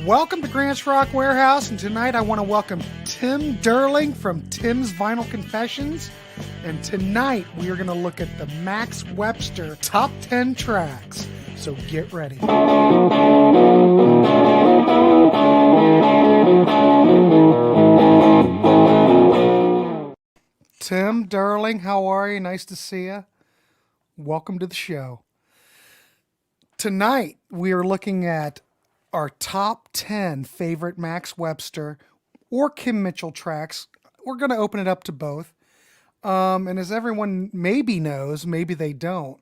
Welcome to Grant's Rock Warehaus, and tonight I want to welcome Tim Durling from Tim's Vinyl Confessions. And tonight we are going to look at the Max Webster Top 10 tracks. So get ready. Tim Durling, how are you? Nice to see you. Welcome to the show. Tonight we are looking at our top 10 favorite Max Webster or Kim Mitchell tracks. We're going to open it up to both. And as everyone maybe knows, maybe they don't,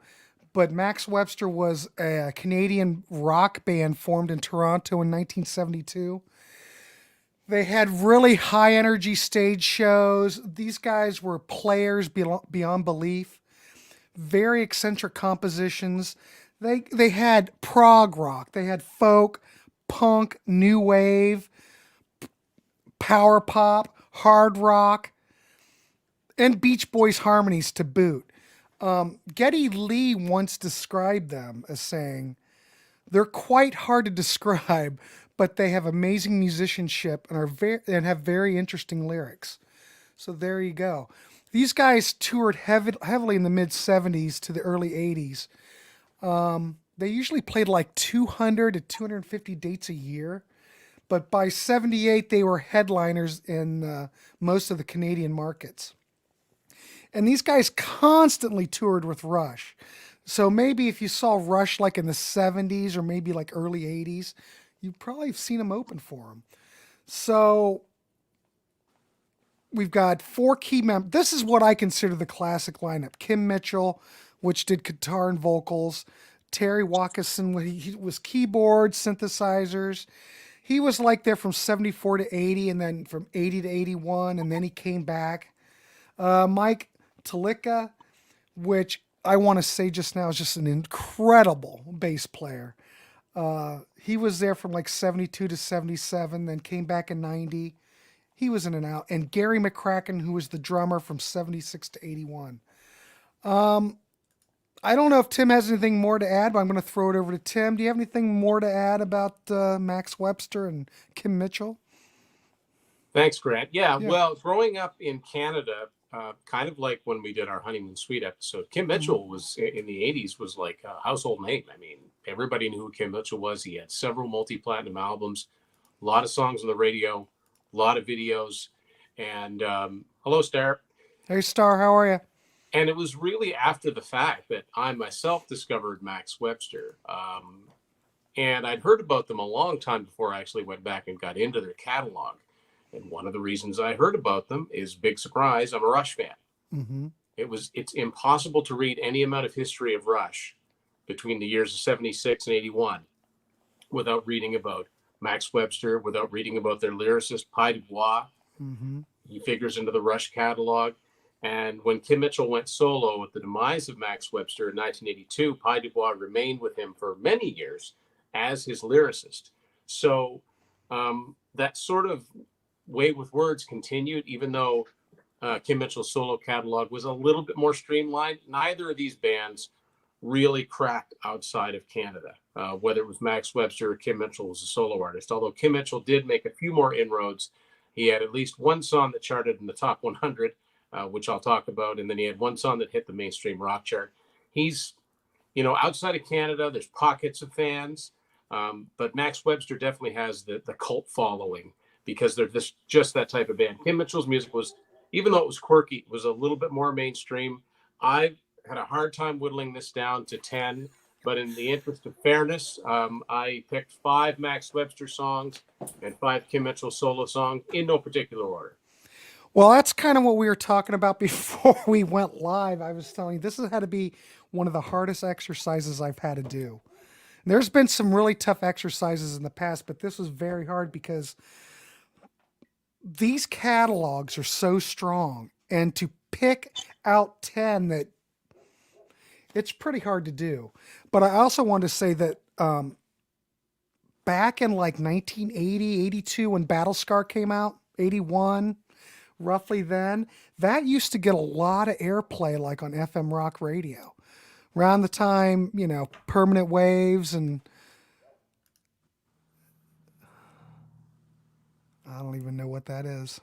but Max Webster was a Canadian rock band formed in Toronto in 1972. They had really high energy stage shows. These guys were players beyond belief. Very eccentric compositions. They had prog rock. They had folk, punk, new wave, power pop, hard rock, and Beach Boys harmonies to boot. Geddy Lee once described them as saying, "They're quite hard to describe, but they have amazing musicianship and have very interesting lyrics." So there you go. These guys toured heavily in the mid-'70s to the early '80s. They usually played like 200 to 250 dates a year. But by '78, they were headliners in most of the Canadian markets. And these guys constantly toured with Rush. So maybe if you saw Rush like in the '70s or maybe like early '80s, you probably have seen them open for them. So we've got four key members. This is what I consider the classic lineup. Kim Mitchell, which did guitar and vocals. Terry Watkinson, he was keyboards, synthesizers. He was like there from '74 to '80, and then from '80 to '81, and then he came back. Mike Talicka, which I want to say just now is just an incredible bass player. He was there from like '72 to '77, then came back in '90. He was in and out. And Gary McCracken, who was the drummer from '76 to '81. I don't know if Tim has anything more to add, but I'm going to throw it over to Tim. Do you have anything more to add about Max Webster and Kim Mitchell? Thanks, Grant. Yeah, well, growing up in Canada, kind of like when we did our Honeymoon Suite episode, Kim Mitchell was in the '80s was like a household name. I mean, everybody knew who Kim Mitchell was. He had several multi-platinum albums, a lot of songs on the radio, a lot of videos. And hello, Star. Hey, Star, how are you? And it was really after the fact that I myself discovered Max Webster. And I'd heard about them a long time before I actually went back and got into their catalog. And one of the reasons I heard about them is, big surprise, I'm a Rush fan. Mm-hmm. It's impossible to read any amount of history of Rush between the years of '76 and '81 without reading about Max Webster, without reading about their lyricist, Pi Dubois. Mm-hmm. He figures into the Rush catalog. And when Kim Mitchell went solo with the demise of Max Webster in 1982, Pi Dubois remained with him for many years as his lyricist. So that sort of way with words continued, even though Kim Mitchell's solo catalog was a little bit more streamlined. Neither of these bands really cracked outside of Canada, whether it was Max Webster or Kim Mitchell was a solo artist. Although Kim Mitchell did make a few more inroads. He had at least one song that charted in the top 100, which I'll talk about. And then he had one song that hit the mainstream rock chart. He's, outside of Canada, there's pockets of fans. But Max Webster definitely has the cult following because they're just that type of band. Kim Mitchell's music was, even though it was quirky, was a little bit more mainstream. I had a hard time whittling this down to 10, but in the interest of fairness, I picked 5 Max Webster songs and 5 Kim Mitchell solo songs in no particular order. Well, that's kind of what we were talking about before we went live. I was telling you, this has had to be one of the hardest exercises I've had to do. And there's been some really tough exercises in the past, but this was very hard because these catalogs are so strong. And to pick out 10 that it's pretty hard to do. But I also wanted to say that back in like 1980, 82, when Battlescar came out, 81, roughly then, that used to get a lot of airplay like on FM rock radio. Around the time, Permanent Waves and don't even know what that is.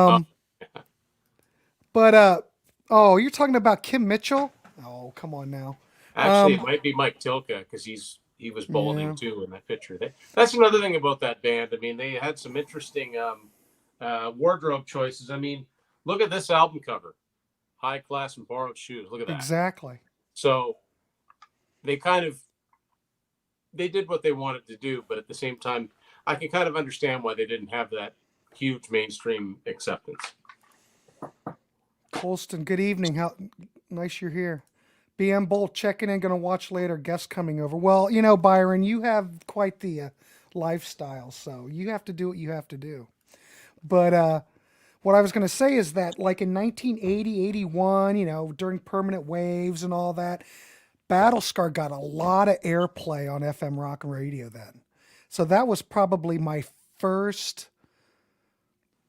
Uh, Um, but oh, you're talking about Kim Mitchell? Oh, come on now. Actually, it Um, might be Mike Tilka because he was balding yeah, too in that picture. That's another thing about that band. I mean, they had some interesting wardrobe choices. I mean, look at this album cover: high class and borrowed shoes. Look at that. exactly. So they kind of they did what they wanted to do, but at the same time, I can kind of understand why they didn't have that huge mainstream acceptance. Colston, good evening. How nice you're here. BM Bolt checking in, gonna watch later. Guests coming over. Well, you know, Byron, you have quite the lifestyle, so you have to do what you have to do. But what I was gonna say is that, like in 1980, 81, you know, during permanent waves and all that, Battlescar got a lot of airplay on FM rock radio then. So that was probably my first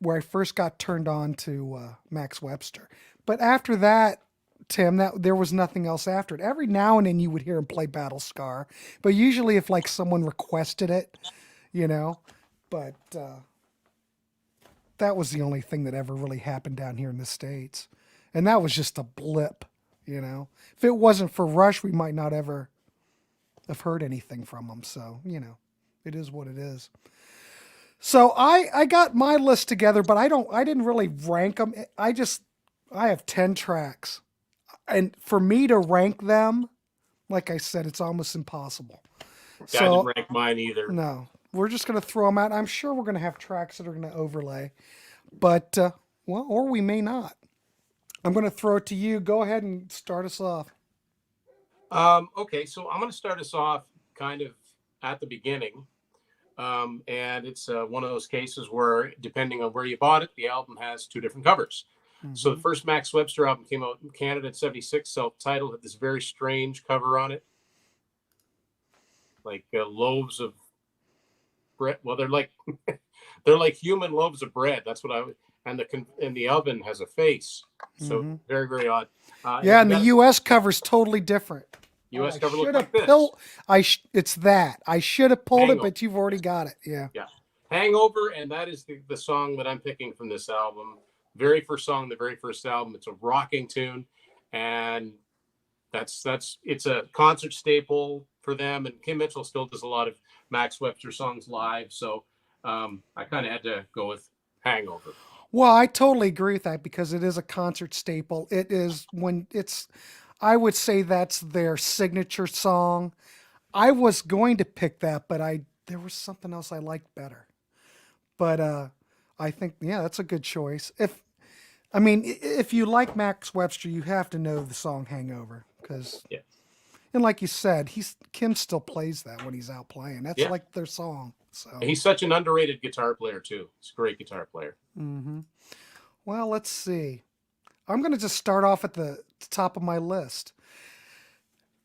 where I first got turned on to Max Webster. But after that, Tim, that there was nothing else after it. Every now and then you would hear him play Battle Scar, but usually if like someone requested it, you know. But that was the only thing that ever really happened down here in the States, and that was just a blip, you know. If it wasn't for Rush, we might not ever have heard anything from them. So you know, it is what it is. So I got my list together, but I didn't really rank them. I have 10 tracks. And for me to rank them, like I said, it's almost impossible. Yeah, I didn't So rank mine either. no, we're just going to throw them out. I'm sure we're going to have tracks that are going to overlay, but well, or we may not. I'm going to throw it to you. Go ahead and start us off. Okay, so I'm going to start us off kind of at the beginning. And it's one of those cases where, depending on where you bought it, the album has two different covers. So the Mm-hmm. first Max Webster album came out in Canada in '76, self-titled, had this very strange cover on it, like loaves of bread. Well, they're like they're like human loaves of bread. That's what I would. And the oven has a face, so Mm-hmm. very very odd. And Yeah, if you and the got a U.S. cover's totally different. Oh, U.S. I cover, should look like have this. pulled. It's that. I should have pulled it, Hangover. but you've already got it. Yeah. Yeah. Hangover, and that is the song that I'm picking from this album. Very first song, the very first album. It's a rocking tune, and that's it's a concert staple for them. And Kim Mitchell still does a lot of Max Webster songs live, so I kind of had to go with Hangover. Well, I totally agree with that because it is a concert staple. It is when it's, I would say that's their signature song. I was going to pick that, but there was something else I liked better. But I think yeah, that's a good choice. If you like Max Webster, you have to know the song "Hangover" because, Yeah, and like you said, he's Kim still plays that when he's out playing. That's yeah. like their song. And So, he's such an underrated guitar player too. He's a great guitar player. hmm, well, let's see. I'm going to just start off at the top of my list.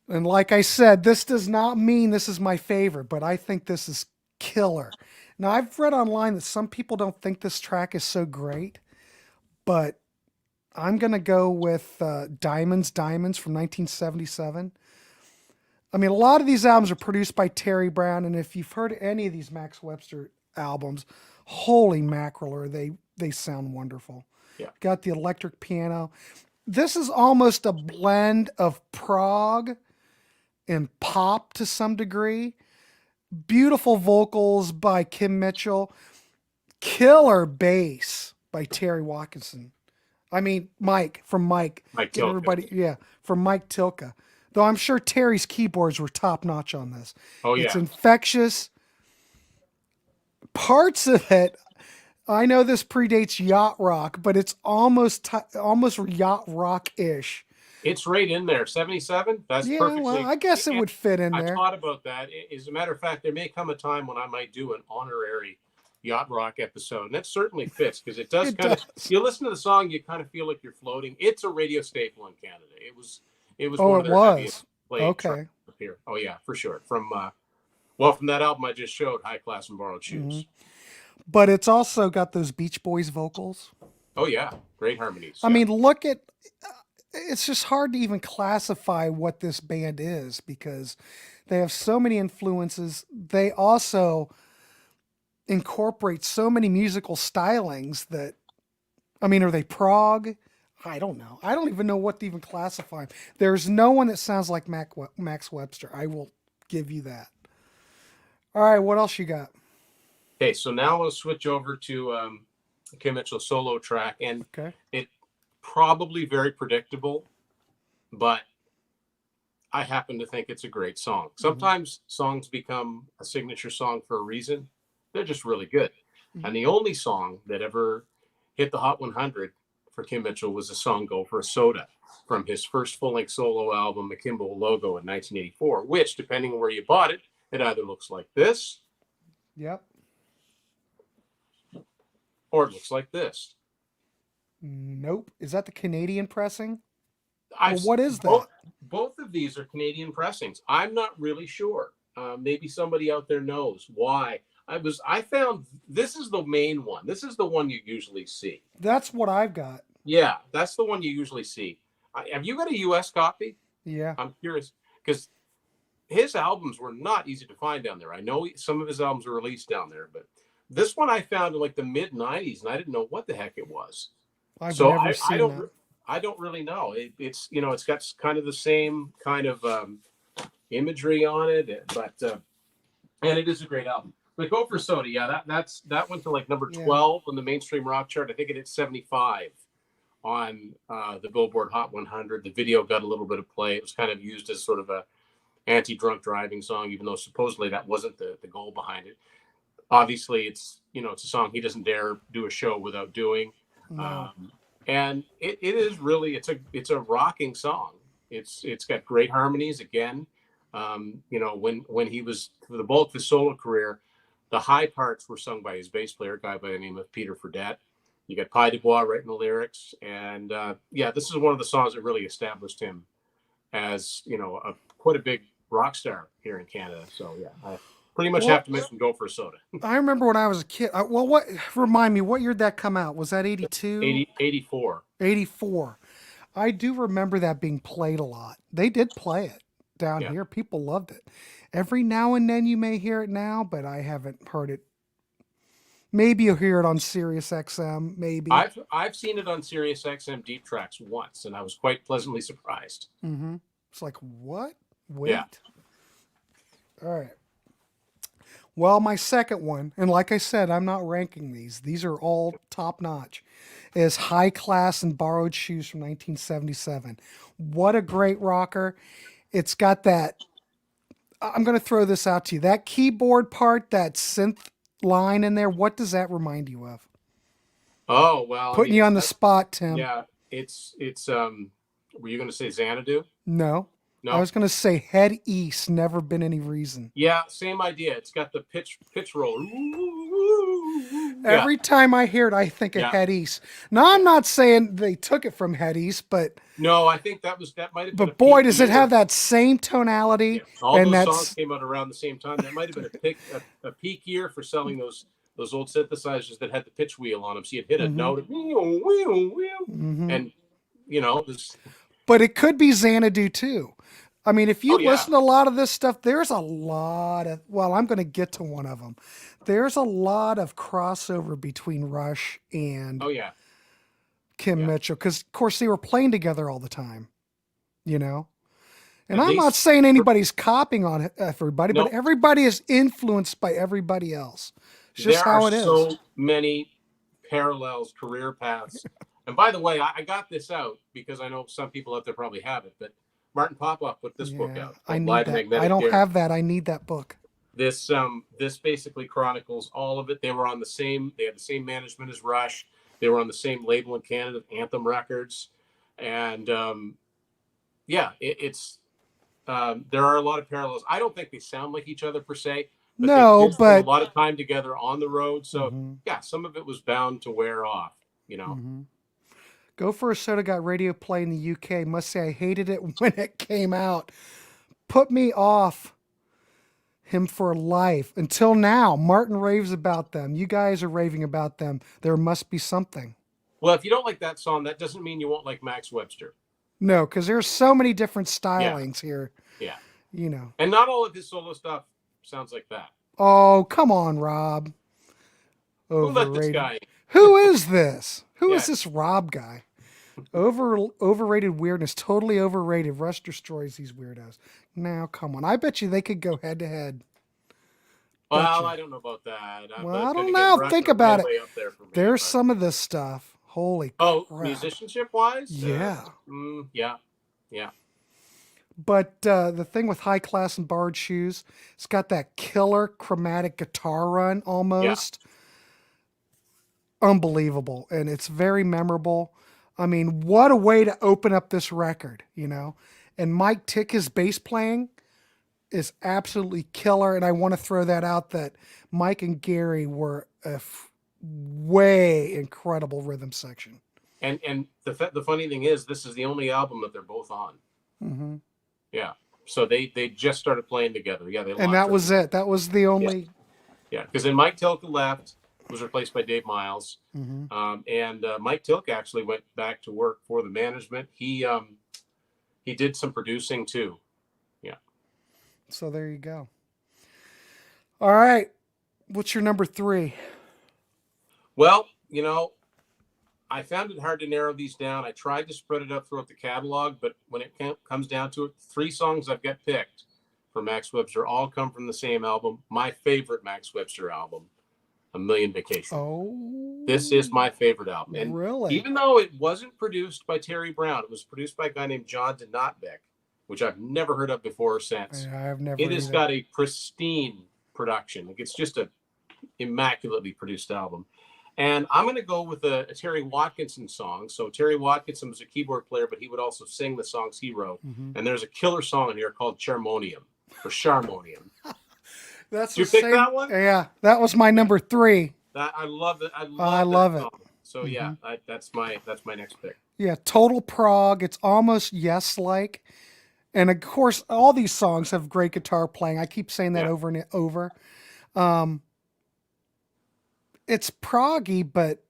And like I said, this does not mean this is my favorite, but I think this is killer. Now, I've read online that some people don't think this track is so great, but I'm going to go with Diamonds, Diamonds from 1977. I mean, a lot of these albums are produced by Terry Brown, and if you've heard any of these Max Webster albums, holy mackerel, they sound wonderful. Yeah, Got the electric piano. This is almost a blend of prog and pop to some degree. Beautiful vocals by Kim Mitchell. Killer bass by Terry Watkinson. I mean, Mike from Mike. Mike Getting Tilka. everybody, yeah, from Mike Tilka. Though I'm sure Terry's keyboards were top notch on this. Oh It's yeah, infectious. Parts of it, I know this predates yacht rock, but it's almost yacht rock ish. it's right in there. '77. That's Yeah, well, perfectly. I guess it And would fit in I there. thought about that. As a matter of fact, there may come a time when I might do an honorary yacht rock episode, and that certainly fits because it does It kind of. does. You listen to the song, you kind of feel like you're floating. It's a radio staple in Canada. It was Oh, one it of their heaviest was. played tracks Okay. up here. Oh yeah, for sure. From that album I just showed, High Class and Borrowed Hmm. Shoes. But it's also got those Beach Boys vocals. Oh yeah, great harmonies. I Yeah, mean, look at it's just hard to even classify what this band is because they have so many influences. They also incorporate so many musical stylings that, I mean, are they prog? I don't know. I don't even know what to even classify 'em. There's no one that sounds like Max Webster. I will give you that. All right, what else you got? Okay, so now we'll switch over to Kim Mitchell solo track, and Okay. it probably very predictable, but I happen to think it's a great song. Sometimes songs become a signature song for a reason. They're just really good. And the only song that ever hit the Hot 100 for Kim Mitchell was a song "Go for a Soda" from his first full-length solo album, Akimbo Logo, in 1984, which, depending on where you bought it, it either looks like this Yep. or it looks like this. Nope. Is that the Canadian pressing? Or I've what is both, that? both of these are Canadian pressings. I'm not really sure. Maybe somebody out there knows why. I found this is the main one. This is the one you usually see. That's what I've got. Yeah, that's the one you usually see. Have you got a US copy? Yeah. I'm curious because his albums were not easy to find down there. I know some of his albums were released down there, but this one I found in like the mid 90s and I didn't know what the heck it was. I've So never seen that. I don't really know. It's it's got kind of the same kind of imagery on it, but and it is a great album. But Go for Soda, yeah, that went to like number 12 on the mainstream rock chart. I think it hit 75 on the Billboard Hot 100. The video got a little bit of play. It was kind of used as sort of a anti-drunk driving song, even though supposedly that wasn't the goal behind it. Obviously, it's it's a song he doesn't dare do a show without doing. No. And it is really it's a rocking song. It's got great harmonies again. When he was for the bulk of his solo career, the high parts were sung by his bass player, a guy by the name of Peter Fredette. You got Pi Dubois writing the lyrics, and this is one of the songs that really established him as quite a big rock star here in Canada. So yeah, I pretty much have to mention Go for a Soda. I remember when I was a kid. Remind me, what year did that come out? Was that 82? 84. 84. I do remember that being played a lot. They did play it down here. People loved it. Every now and then you may hear it now, but I haven't heard it. Maybe you'll hear it on Sirius XM, maybe. I've seen it on Sirius XM Deep Tracks once, and I was quite pleasantly surprised. Mm-hmm. It's like, what? Wait. Yeah. All right. Well, my second one, and like I said, I'm not ranking these. These are all top notch, is High Class and Borrowed Shoes from 1977. What a great rocker. It's got that, I'm going to throw this out to you. That keyboard part, that synth line in there, what does that remind you of? Oh, well. Putting you on the spot, Tim. Yeah, it's were you going to say Xanadu? No. No. I was going to say Head East, Never Been Any Reason. Yeah, same idea. It's got the pitch roll. Every time I hear it, I think of Head East. Now, I'm not saying they took it from Head East, but no, I think that might have been. But boy, does it have that same tonality. Yeah. All those songs came out around the same time. That might have been a peak year for selling those old synthesizers that had the pitch wheel on them. So you'd hit a note, and But it could be Xanadu too. I mean, if you listen to a lot of this stuff, there's a lot of, well, I'm going to get to one of them. There's a lot of crossover between Rush and Kim Mitchell, because, of course, they were playing together all the time, And I'm not saying anybody's copying on everybody, but everybody is influenced by everybody else. It's just how it is. There are so many parallels, career paths. And by the way, I got this out because I know some people out there probably have it, but Martin Popoff put this book out. I need that. I don't have that. I need that book. This basically chronicles all of it. They had the same management as Rush. They were on the same label in Canada, Anthem Records. And there are a lot of parallels. I don't think they sound like each other per se. But they spent a lot of time together on the road. So some of it was bound to wear off, Go for a Soda got radio play in the UK. Must say I hated it when it came out. Put me off him for life. Until now, Martin raves about them. You guys are raving about them. There must be something. Well, if you don't like that song, that doesn't mean you won't like Max Webster. No, because there's so many different stylings here. Yeah. And not all of his solo stuff sounds like that. Oh, come on, Rob. Who let this Overrated. guy in? Who is this? Who is Yeah. this Rob guy? Overrated weirdness. Totally overrated. Rush destroys these weirdos. Now, come on. I bet you they could go head to head. Well, Betcha. I don't know about that. Well, I But then don't again, know. Rush Think are about it. way up there for me. There's But some of this stuff. Holy crap. musicianship wise, Yeah. yeah, yeah, But the thing with High Class and Borrowed Shoes, it's got that killer chromatic guitar run yeah. almost. Unbelievable. And it's very memorable. I mean, what a way to open up this record, you know? And Mike Tick, his bass playing is absolutely killer. And I want to throw that out that Mike and Gary were a way incredible rhythm section. And the funny thing is, this is the only album that they're both on. Mm-hmm. Yeah. So they just started playing together. Yeah, And that was it. That was the only. Yeah, because then Mike Tilk left, was replaced by Dave Miles, and Mike Tilk actually went back to work for the management. He did some producing too. Yeah. So there you go. All right, what's your number 3? Well, I found it hard to narrow these down. I tried to spread it up throughout the catalog, but when it comes down to it, 3 songs I've got picked for Max Webster all come from the same album. My favorite Max Webster album, A Million Vacations. Oh. This is my favorite album. And really? even though it wasn't produced by Terry Brown, it was produced by a guy named John Denotbeck, which I've never heard of before or since. I've never. It has got a pristine production. Like, it's just a immaculately produced album. And I'm going to go with a Terry Watkinson song. So Terry Watkinson was a keyboard player, but he would also sing the songs he wrote. Mm-hmm. And there's a killer song in here called Charmonium, or Charmonium. That's Did you pick that one? Yeah, that was my number 3. I love it. I love it. Song. So yeah, that's my next pick. Yeah, total prog. It's almost Yes-like. And of course, all these songs have great guitar playing. I keep saying that over and over. It's proggy, but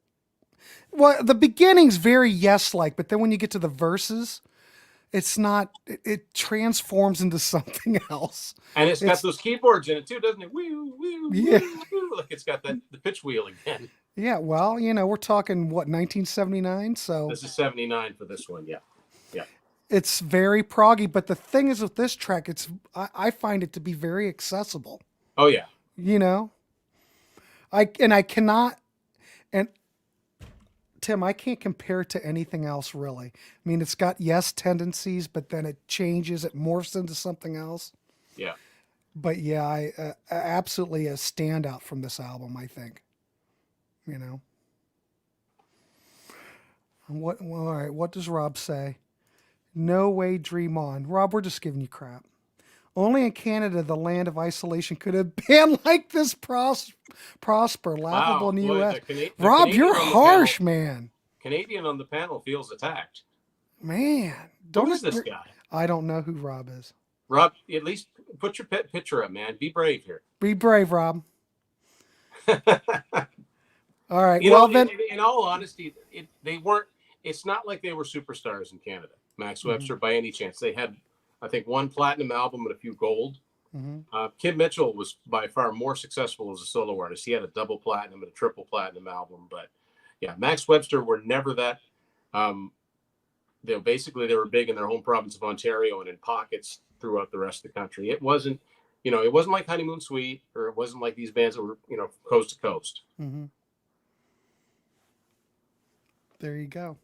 the beginning's very Yes-like, but then when you get to the verses, it's not. It transforms into something else. And it's got those keyboards in it too, doesn't it? Woo, woo, yeah. Woo, woo. Like it's got the pitch wheel again. Yeah, well, we're talking 1979, so this is 79 for this one. Yeah. It's very proggy, but the thing is with this track, I find it to be very accessible. Oh yeah. I cannot, and Tim, I can't compare it to anything else really. I mean, it's got Yes tendencies, but then it changes, it morphs into something else. Yeah. But yeah, I absolutely a standout from this album, I think. All right, what does Rob say? No way, dream on. Rob, we're just giving you crap. Only in Canada, the land of isolation, could a band like this prosper. Laughable in the U.S. Rob, Canadian you're harsh, man. Canadian on the panel feels attacked. Man. Who is this guy? I don't know who Rob is. Rob, at least put your picture up, man. Be brave here. Be brave, Rob. All right. Then, in all honesty, they weren't. It's not like they were superstars in Canada, Max Webster, by any chance. They had, I think, 1 platinum album and a few gold. Kim Mitchell was by far more successful as a solo artist. He had a double platinum and a triple platinum album. But yeah, Max Webster were never that. They were big in their home province of Ontario and in pockets throughout the rest of the country. It wasn't, it wasn't like Honeymoon Suite, or it wasn't like these bands that were, coast to coast. There you go.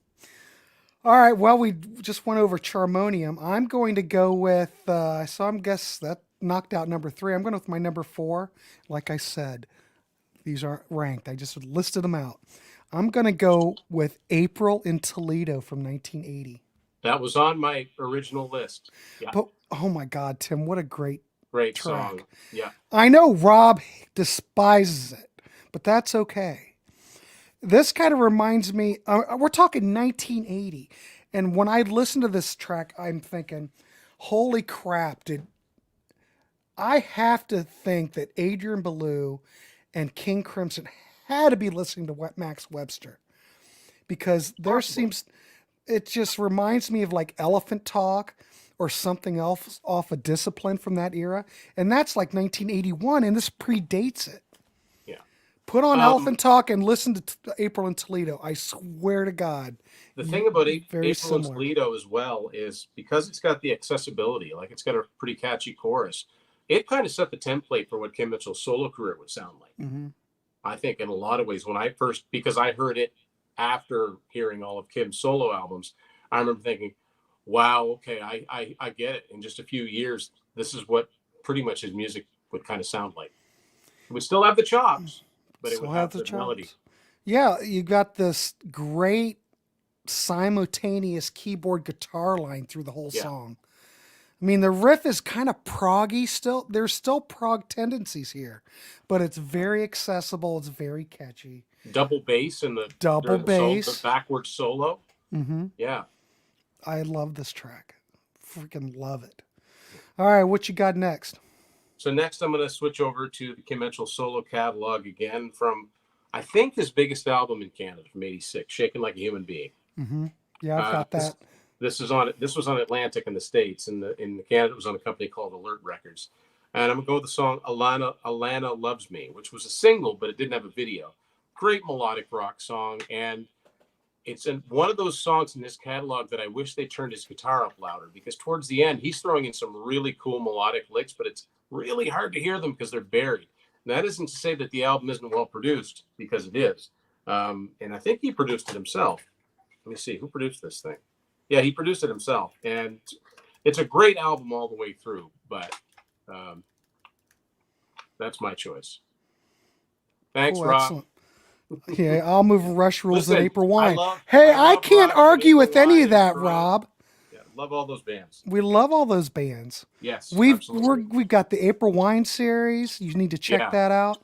All right. Well, we just went over Charmonium. I'm going to go with, guess that knocked out number 3. I'm going with my number 4. Like I said, these aren't ranked. I just listed them out. I'm going to go with April in Toledo from 1980. That was on my original list. Yeah. But, oh my God, Tim, what a great track. Song. Yeah. I know Rob despises it, but that's okay. This kind of reminds me, we're talking 1980. And when I listen to this track, I'm thinking, holy crap, I have to think that Adrian Belew and King Crimson had to be listening to Max Webster. Because it just reminds me of like Elephant Talk or something else off of Discipline from that era. And that's like 1981, and this predates it. Yeah. Put on Um, Elephant Talk and listen to April in Toledo. I swear to God, the thing about very April and similar. Toledo as well is because it's got the accessibility, like it's got a pretty catchy chorus. It kind of set the template for what Kim Mitchell's solo career would sound like. Mm-hmm. I think in a lot of ways, when I first, because I heard it after hearing all of Kim's solo albums, I remember thinking, wow, okay, I get it. In just a few years, this is what pretty much his music would kind of sound like. It would still have the chops, but it Still would have have the the melody. chops. Yeah, you got this great simultaneous keyboard guitar line through the whole Yeah. song. I mean, the riff is kind of proggy still. There's still prog tendencies here, but it's very accessible. It's very catchy. Double bass in the Double during the bass. backward solo. Mm-hmm. Yeah. I love this track. Freaking love it. All right, what you got next? So next, I'm going to switch over to the Kim Mitchell solo catalog again from, I think, his biggest album in Canada from '86, "Shaken Like a Human Being." Mm-hmm. Yeah, I've got that. This was on Atlantic in the States, and in Canada it was on a company called Alert Records. And I'm gonna go with the song Alana Loves Me, which was a single, but it didn't have a video. Great melodic rock song, and it's in one of those songs in his catalog that I wish they turned his guitar up louder, because towards the end he's throwing in some really cool melodic licks, but it's really hard to hear them because they're buried. And that isn't to say that the album isn't well produced, because it is. And I think he produced it himself. Let me see, who produced this thing? Yeah, he produced it himself, and it's a great album all the way through. But that's my choice. Thanks, Rob. Excellent. Yeah, I'll move Rush Rules Listen, and April Wine. I I love can't Rush argue and with April any Wine of that, and Rob. Yeah, love all those bands. We love all those bands. Yes, we've got the April Wine series. You need to check that out.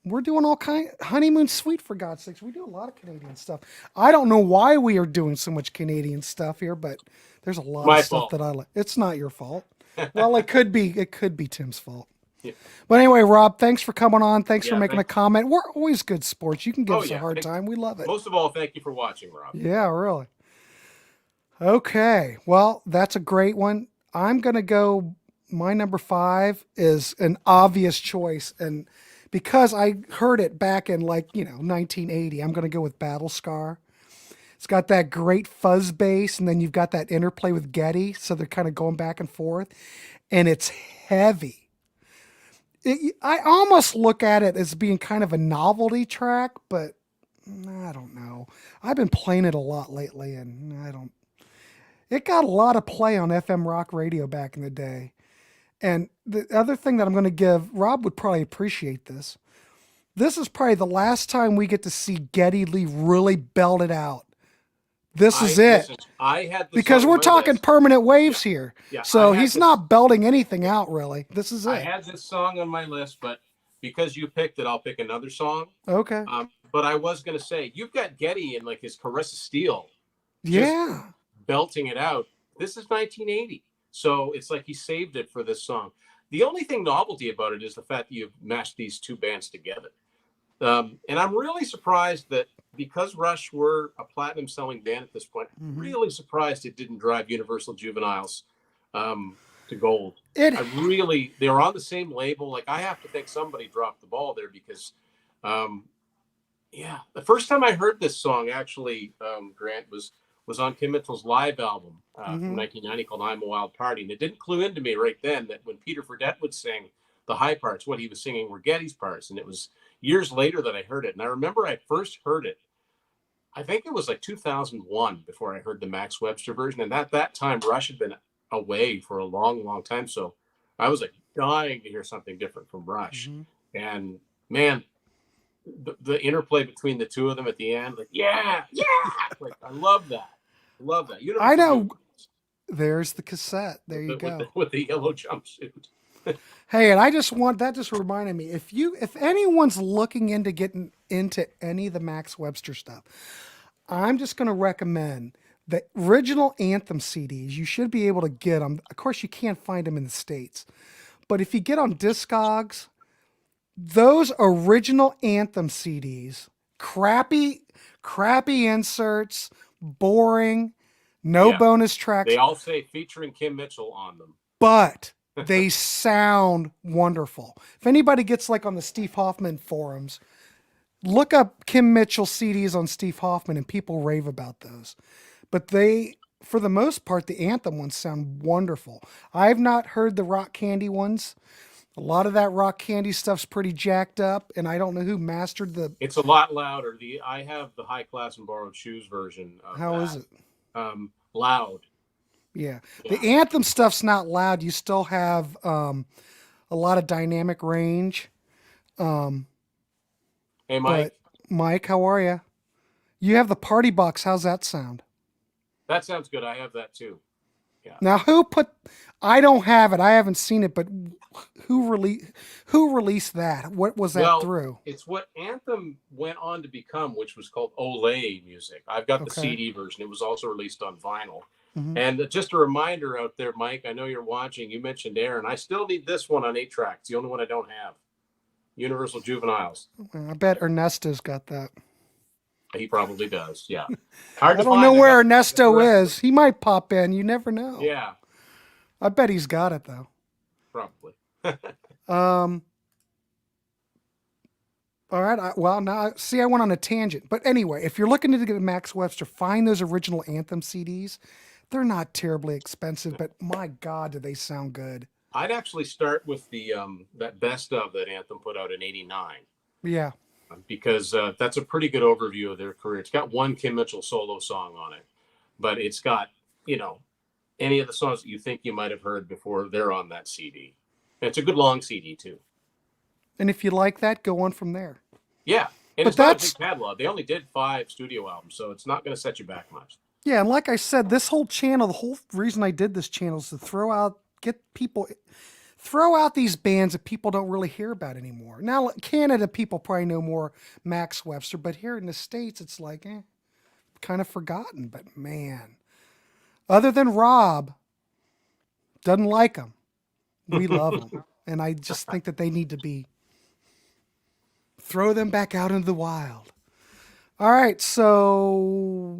We're doing all kind Honeymoon Suite, for God's sakes. We do a lot of Canadian stuff. I don't know why we are doing so much Canadian stuff here, but there's a lot of stuff that I like. It's not your fault. Well, it could be. It could be Tim's fault. Yeah. But anyway, Rob, thanks for coming on. Thanks for making a comment. We're always good sports. You can give us a hard time. We love it. Most of all, thank you for watching, Rob. Yeah, really. Okay. Well, that's a great one. I'm going to go. My number 5 is an obvious choice. And because I heard it back in 1980, I'm going to go with Battle Scar. It's got that great fuzz bass, and then you've got that interplay with Geddy, so they're kind of going back and forth, and it's heavy. I almost look at it as being kind of a novelty track, but I don't know. I've been playing it a lot lately, and it got a lot of play on FM rock radio back in the day. And the other thing that I'm going to give, Rob would probably appreciate this. This is probably the last time we get to see Geddy Lee really belt it out. This is it. I had this because we're talking permanent waves here. Yeah, so he's not belting anything out, really. This is it. I had this song on my list, but because you picked it, I'll pick another song. Okay. But I was going to say, you've got Geddy in his Caress of Steel. Yeah. Belting it out. This is 1980. So it's like he saved it for this song. The only thing novelty about it is the fact that you've mashed these two bands together. And I'm really surprised that because Rush were a platinum selling band at this point, really surprised it didn't drive Universal Juveniles to gold. They were on the same label. Like, I have to think somebody dropped the ball there because, the first time I heard this song, actually, Grant, was on Kim Mitchell's live album from 1990 called I'm a Wild Party. And it didn't clue into me right then that when Peter Fredette would sing the high parts, what he was singing were Geddy's parts. And it was years later that I heard it. And I remember I first heard it, I think it was like 2001 before I heard the Max Webster version. And at that time, Rush had been away for a long, long time. So I was like dying to hear something different from Rush. And man, the interplay between the two of them at the end, like, yeah, like, I love that. I know. There's the cassette. There you go. With the yellow jumpsuit. Hey, and that just reminded me, if anyone's looking into getting into any of the Max Webster stuff, I'm just going to recommend the original Anthem CDs. You should be able to get them. Of course, you can't find them in the States, but if you get on Discogs, those original Anthem CDs, crappy inserts, boring, no bonus tracks. They all say featuring Kim Mitchell on them. But They sound wonderful. If anybody gets like on the Steve Hoffman forums, look up Kim Mitchell CDs on Steve Hoffman and people rave about those. But they, for the most part, the Anthem ones sound wonderful. I've not heard the Rock Candy ones. A lot of that Rock Candy stuff's pretty jacked up, and I don't know who mastered the. It's a lot louder. I have the High Class and Borrowed Shoes version of How is that. it? Loud. Yeah. The Yeah. Anthem stuff's not loud. You still have a lot of dynamic range. Hey, Mike. But, Mike, how are you? You have the Party Box. How's that sound? That sounds good. I have that too. Yeah. Now, who put? I don't have it. I haven't seen it, but who released that? What was that Well, through? it's what Anthem went on to become, which was called Olay music. I've got the Okay. CD version. It was also released on vinyl. Hmm. And just a reminder out there, Mike, I know you're watching. You mentioned Aaron. I still need this one on 8-track. It's the only one I don't have. Universal Juveniles. I bet Ernesto's got that. He probably does. Yeah. Hard I to don't find. know I where got the Ernesto rest of is. He might pop in. You never know. Yeah, I bet he's got it though. probably. Um. All right. Well, now see, I went on a tangent, but anyway, if you're looking to get a Max Webster, find those original Anthem CDs. They're not terribly expensive, but my God, do they sound good? I'd actually start with the that best of that Anthem put out in '89 Yeah. because that's a pretty good overview of their career. It's got one Kim Mitchell solo song on it, but it's got any of the songs that you think you might have heard before they're on that CD. And it's a good long CD too. And if you like that, go on from there. Yeah, and But it's not a that's big catalog. They only did 5 studio albums, so it's not going to set you back much. Yeah, and like I said, this whole channel, the whole reason I did this channel is to throw out these bands that people don't really hear about anymore. Now, Canada people probably know more Max Webster, but here in the States, it's like, kind of forgotten. But man, other than Rob, doesn't like them. We love them. And I just think that they need to be, throw them back out into the wild. All right, so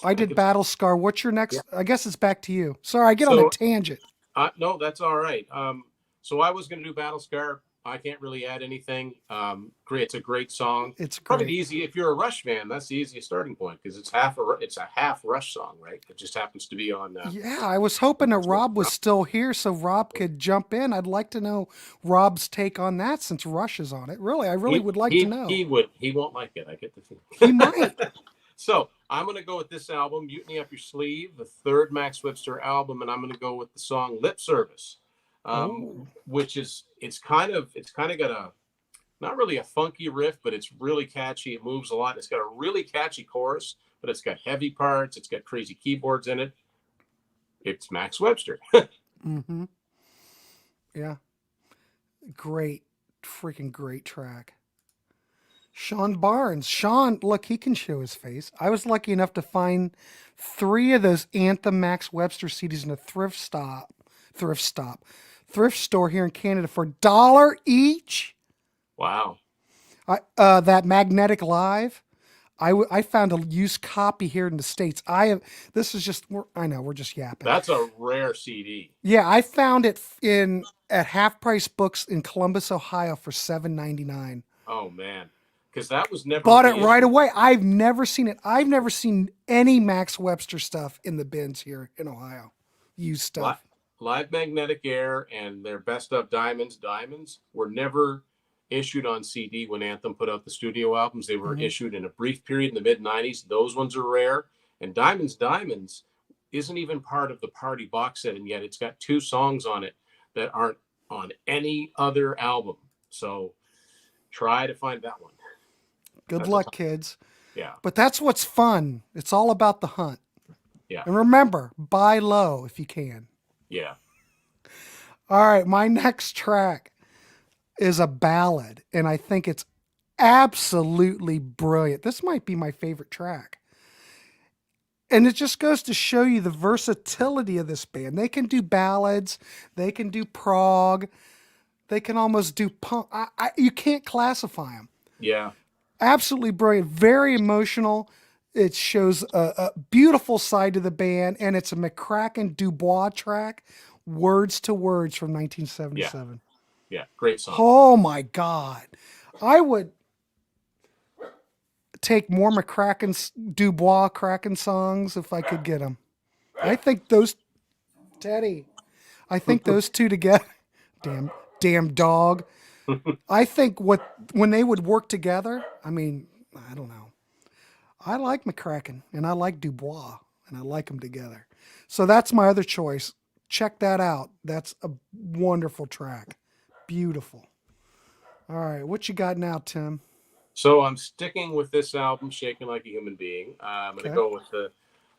I did Battle Scar. What's your next? Yeah. I guess it's back to you. Sorry, I get on a tangent. No, that's all right. So I was going to do Battle Scar. I can't really add anything. Great, it's a great song. It's probably great. easy if you're a Rush fan. That's the easiest starting point because it's a half Rush song, right? It just happens to be on. Yeah, I was hoping that Rob was still here so Rob could jump in. I'd like to know Rob's take on that since Rush is on it. Really, I really would like to know. He would. He won't like it. I get the feeling. He might. So I'm going to go with this album, Mutiny Up Your Sleeve, the third Max Webster album, and I'm going to go with the song Lip Service, which is it's kind of got a not really a funky riff, but it's really catchy. It moves a lot. It's got a really catchy chorus, but it's got heavy parts. It's got crazy keyboards in it. It's Max Webster. Mm-hmm. Yeah. Great, freaking great track. Sean Barnes. Sean, look, he can show his face. I was lucky enough to find 3 of those Anthem Max Webster CDs in a thrift store here in Canada for $1 each. Wow. That Magnetic Live. I found a used copy here in the States. This is just, I know, we're just yapping. That's a rare CD. Yeah, I found it at Half Price Books in Columbus, Ohio for $7.99. Oh man. Because that was never bought it right away. I've never seen it. I've never seen any Max Webster stuff in the bins here in Ohio. Used stuff. Live Magnetic Air and their Best of Diamonds were never issued on CD when Anthem put out the studio albums. They were issued in a brief period in the mid-90s. Those ones are rare. And Diamonds isn't even part of the party box set, and yet it's got 2 songs on it that aren't on any other album. So try to find that one. Good luck, kids. Yeah. But that's what's fun. It's all about the hunt. Yeah. And remember, buy low if you can. Yeah. All right, my next track is a ballad, and I think it's absolutely brilliant. This might be my favorite track. And it just goes to show you the versatility of this band. They can do ballads, they can do prog, they can almost do punk. You can't classify them. Yeah. Absolutely brilliant, very emotional. It shows a beautiful side to the band, and it's a McCracken Dubois track. Words to Words from Yeah, 1977. yeah, great song. Oh my God. I would take more McCracken's Dubois Kraken songs if I could get them. I think those, Teddy, I think those two together, damn dog. I think when they would work together, I mean, I don't know. I like McCracken and I like Dubois and I like them together. So that's my other choice. Check that out. That's a wonderful track. Beautiful. All right, what you got now, Tim? So I'm sticking with this album, Shaking Like a Human Being. I'm going to Okay. go with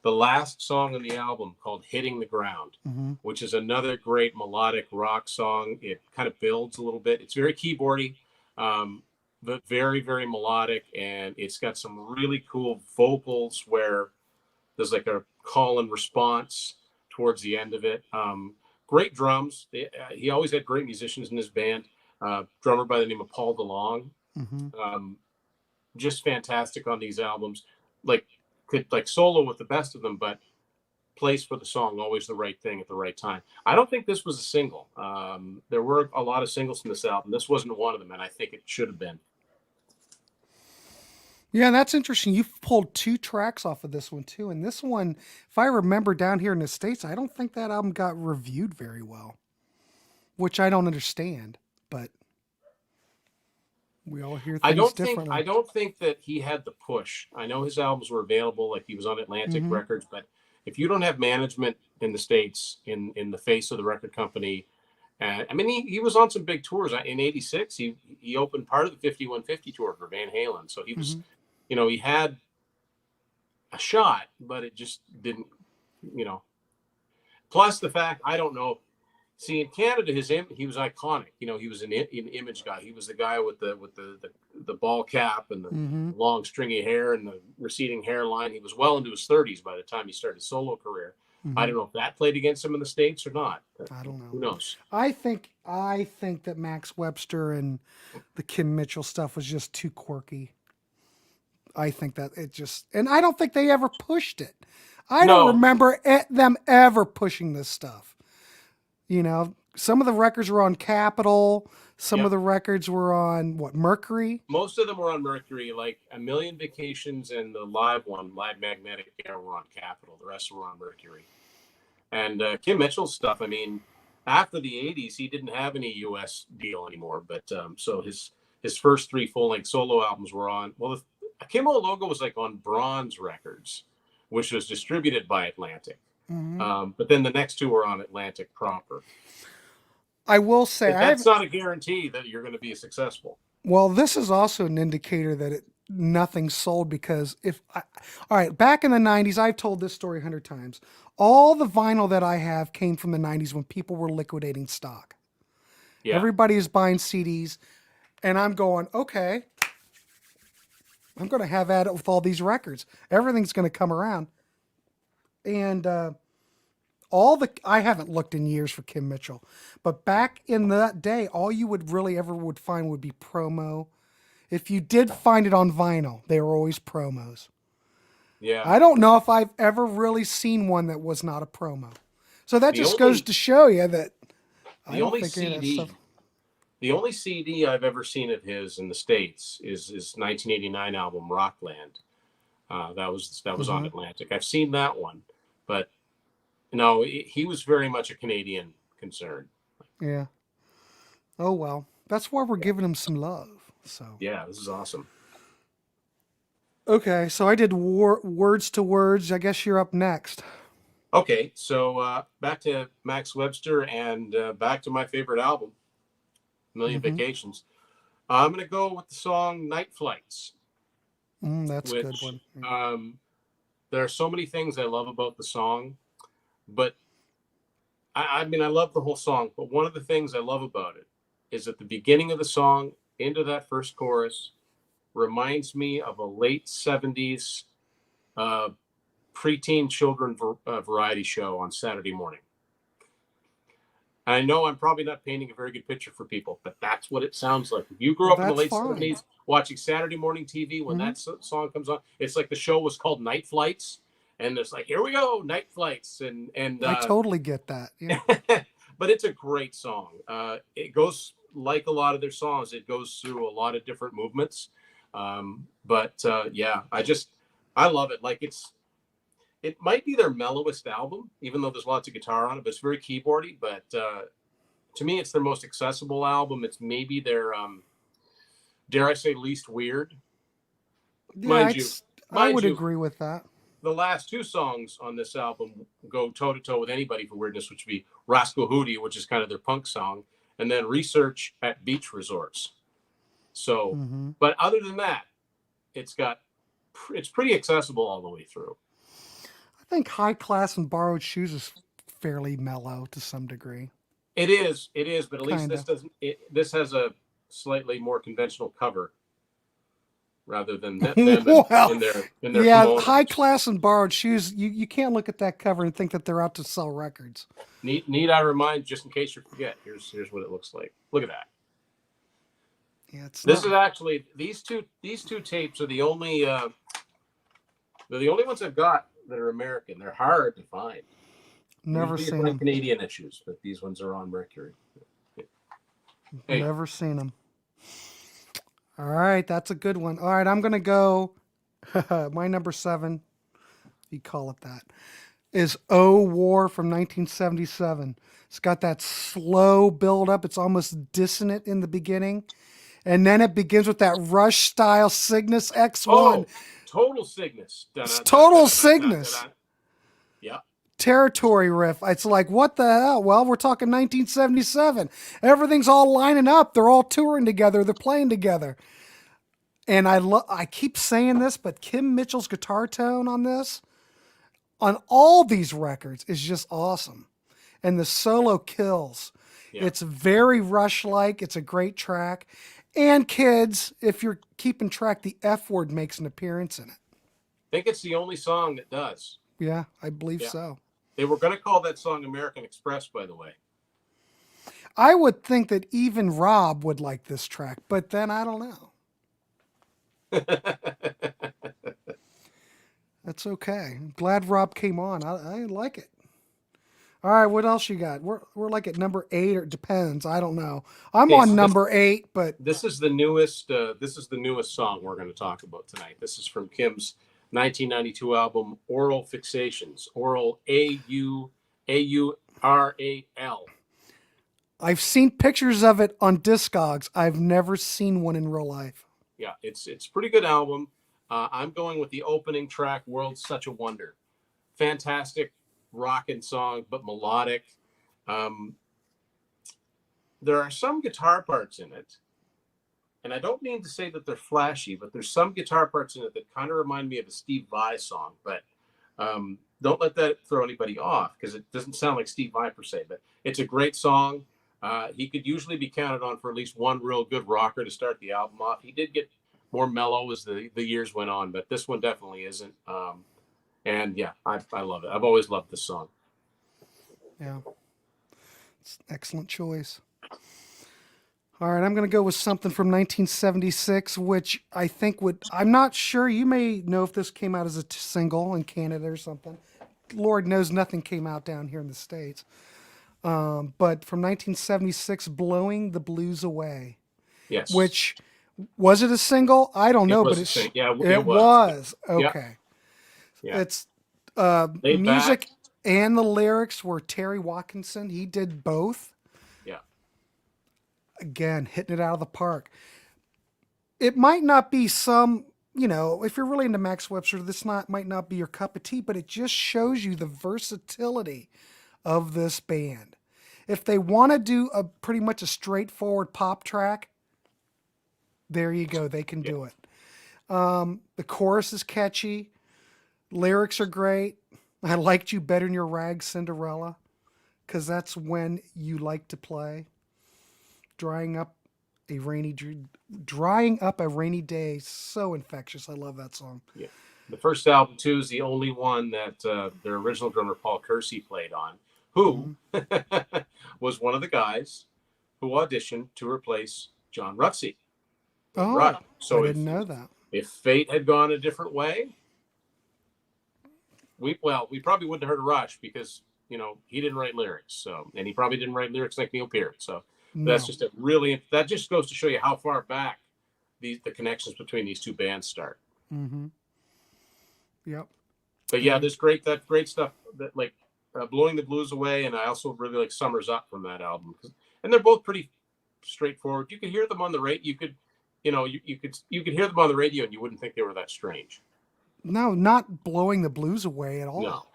the last song on the album called Hitting the Ground, Mm-hmm. which is another great melodic rock song. It kind of builds a little bit. It's very keyboardy, but very, very melodic. And it's got some really cool vocals where there's like a call and response towards the end of it. Great drums. He always had great musicians in his band. Drummer by the name of Paul DeLong. Mm-hmm. Um, just fantastic on these albums. Like could like solo with the best of them, but place for the song, always the right thing at the right time. I don't think this was a single. There were a lot of singles from this album. This wasn't one of them, and I think it should have been. Yeah, that's interesting. You've pulled two tracks off of this one too. And this one, if I remember down here in the States, I don't think that album got reviewed very well, which I don't understand, but we all hear things I differently. don't think that he had the push. I know his albums were available, like he was on Atlantic Mm-hmm. Records, but if you don't have management in the States, in the face of the record company, I mean, he was on some big tours. In '86. He opened part of the 5150 tour for Van Halen, so he was, Mm-hmm. he had a shot, but it just didn't, you know. Plus the fact, I don't know. See, in Canada, he was iconic. He was an image guy. He was the guy with the ball cap and the Mm-hmm. long stringy hair and the receding hairline. He was well into his 30s by the time he started his solo career. I Mm-hmm. don't know if that played against him in the States or not. I don't know. Who knows? I think that Max Webster and the Kim Mitchell stuff was just too quirky. I think that it just, and I don't think they ever pushed it. I don't No, remember them ever pushing this stuff. Some of the records were on Capitol. Some of yep. the records were on what, Mercury? Most of them were on Mercury, like A Million Vacations and the live one, Live Magnetic Air, were on Capitol. The rest were on Mercury. And Kim Mitchell's stuff, I mean, after the '80s, he didn't have any U.S. deal anymore. But so his first three full length solo albums were on. Well, the Kimmo logo was like on Bronze Records, which was distributed by Atlantic. Hmm. But then the next two were on Atlantic proper. I will say, But that's not a guarantee that you're going to be successful. well, this is also an indicator that nothing sold because all right, back in the 90s, I've told this story 100 times. All the vinyl that I have came from the 90s when people were liquidating stock. Yeah. Everybody is buying CDs, and I'm going, okay, I'm going to have at it with all these records. Everything's going to come around. And I haven't looked in years for Kim Mitchell, but back in that day, all you would really ever would find would be promo. If you did find it on vinyl, they were always promos. Yeah. I don't know if I've ever really seen one that was not a promo. So that The just only- goes to show you that I The don't only think any of that CD, stuff. the only CD I've ever seen of his in the States is his 1989 album Rockland. That was on Mhm. Atlantic. I've seen that one, but no, he was very much a Canadian concern. Yeah. Oh well, that's why we're giving him some love. So Yeah, this is awesome. okay, so I did words to words. I guess you're up next. Okay, so back to Max Webster and back to my favorite album, Million Hmm. Vacations. I'm going to go with the song Night Flights, That's a good which one. there are so many things I love about the song, but I mean, I love the whole song, but one of the things I love about it is at the beginning of the song, into that first chorus, reminds me of a late 70s uh, preteen children variety show on Saturday morning. And I know I'm probably not painting a very good picture for people, but that's what it sounds like. If you grew Well, up in the that's late fine. 70s watching Saturday morning TV, when Mhm. that song comes on, it's like the show was called Night Flights. And it's like, here we go, Night Flights. And I totally get that. Yeah. but it's a great song. It goes like a lot of their songs. It goes through a lot of different movements. Yeah, I love it. Like it might be their mellowest album, even though there's lots of guitar on it, but it's very keyboardy. But to me, it's their most accessible album. It's maybe their, dare I say, least weird. Yeah, I Mind would you, agree with that. the last two songs on this album go toe to toe with anybody for weirdness, which would be Rascal Hootie, which is kind of their punk song, and then Research at Beach Resorts. So, but other than that, it's pretty accessible all the way through. I think High Class and Borrowed Shoes is fairly mellow to some degree. It is, but at least Kinda. this doesn't. This has a slightly more conventional cover rather than them Well, in their yeah, kimonos. High Class and Borrowed Shoes. You can't look at that cover and think that they're out to sell records. Need I remind, just in case you forget? Here's what it looks like. Look at that. Yeah, This is actually these two tapes are the only they're the only ones I've got that are American. They're hard to find. Never These seen are them. Canadian issues, but these ones are on Mercury. Hey. Never seen them. All right, that's a good one. All right, I'm gonna go. My number 7, you call it that, is "Oh War" from 1977. It's got that slow build up. It's almost dissonant in the beginning, and then it begins with that Rush style Cygnus X1. Oh, total Cygnus. Total Cygnus. Yeah. Territory riff. It's like, what the hell? Well, we're talking 1977. Everything's all lining up. They're all touring together. They're playing together. And I keep saying this, but Kim Mitchell's guitar tone on this, on all these records, is just awesome. And the solo kills. Yeah. It's very Rush-like. It's a great track. And kids, if you're keeping track, the F Word makes an appearance in it. I think it's the only song that does. Yeah, I believe so. They were going to call that song American Express, by the way. I would think that even Rob would like this track, but then I don't know. That's okay. I'm glad Rob came on. I like it. All right, what else you got? We're like at number 8, or it depends. I don't know. I'm on number 8, but this is the newest. This is the newest song we're going to talk about tonight. This is from Kim's 1992 album, Oral Fixations. Oral, AURAL. I've seen pictures of it on Discogs. I've never seen one in real life. Yeah, it's a pretty good album. I'm going with the opening track, World's Such a Wonder. Fantastic rockin' song, but melodic. There are some guitar parts in it, and I don't mean to say that they're flashy, but there's some guitar parts in it that kind of remind me of a Steve Vai song. But don't let that throw anybody off, because it doesn't sound like Steve Vai per se. But it's a great song. He could usually be counted on for at least one real good rocker to start the album off. He did get more mellow as the years went on, but this one definitely isn't. And yeah, I love it. I've always loved this song. Yeah, it's an excellent choice. All right, I'm going to go with something from 1976, which I think I'm not sure. You may know if this came out as a single in Canada or something. Lord knows nothing came out down here in the States. But from 1976, Blowing the Blues Away. Yes. Which, was it a single? I don't know, but it was. Okay. Yeah. It's music and the lyrics were Terry Watkinson. He did both. Yeah. Again, hitting it out of the park. It might not be some, if you're really into Max Webster, this might not be your cup of tea, but it just shows you the versatility of this band. If they want to do pretty much a straightforward pop track, there you go. They can do it. The chorus is catchy. Lyrics are great. I liked you better than your rag, Cinderella, because that's when you like to play. Drying up a rainy day, so infectious. I love that song. Yeah, the first album too is the only one that their original drummer Paul Kersey played on, who was one of the guys who auditioned to replace John Rutsey. Oh, so I didn't know that. If fate had gone a different way, we probably wouldn't have heard Rush, because he didn't write lyrics. So, and he probably didn't write lyrics like Neil Peart. So that's No. just that just goes to show you how far back the connections between these two bands start. Mm-hmm. Yep. But yeah, there's great stuff that like Blowing the Blues Away, and I also really like Summers Up from that album, and they're both pretty straightforward. You could hear them on the radio. You could hear them on the radio, and you wouldn't think they were that strange. No, not Blowing the Blues Away at all. No.